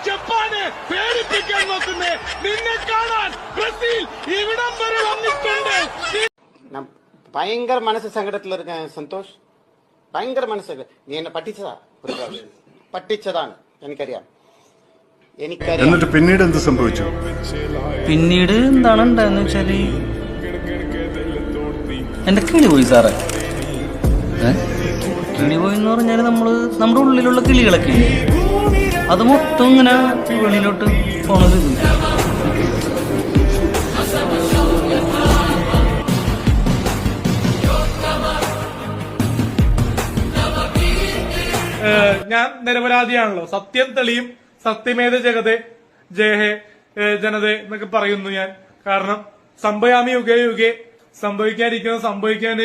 ജപ്പാനെ പേടിപ്പിക്കാൻ നോക്കുന്നേ. നിന്നെ കാണാൻ ബ്രസീൽ ഇവിടം വരെ വന്നിട്ടുണ്ട്. ഭയങ്കര മനസ്സ് സങ്കടത്തിൽ സന്തോഷ്, ഭയങ്കര മനസ്സ്. നീ എന്നെ പറ്റിച്ചതാണ് എനിക്കറിയാം. എന്നിട്ട് പിന്നീട് എന്ത് സംഭവിച്ചു? പിന്നീട് എന്താണ് ഉണ്ടായെന്ന് വെച്ചാല് എന്റെ കിളി പോയി സാറേ. കിളി പോയി എന്ന് പറഞ്ഞാല് നമ്മുടെ ഉള്ളിലുള്ള കിളികളൊക്കെ അത് മൊത്തം ഇങ്ങനെ വെളിയിലോട്ട് പോണത്. ഞാൻ നിരപരാധിയാണല്ലോ. സത്യം തെളിയും. സത്യമേത ജഗതേ ജയഹേ ജനതേ എന്നൊക്കെ പറയുന്നു ഞാൻ. കാരണം സംഭയാമി യുഗേ യുഗേ, സംഭവിക്കാതിരിക്കുന്നത് സംഭവിക്കാൻ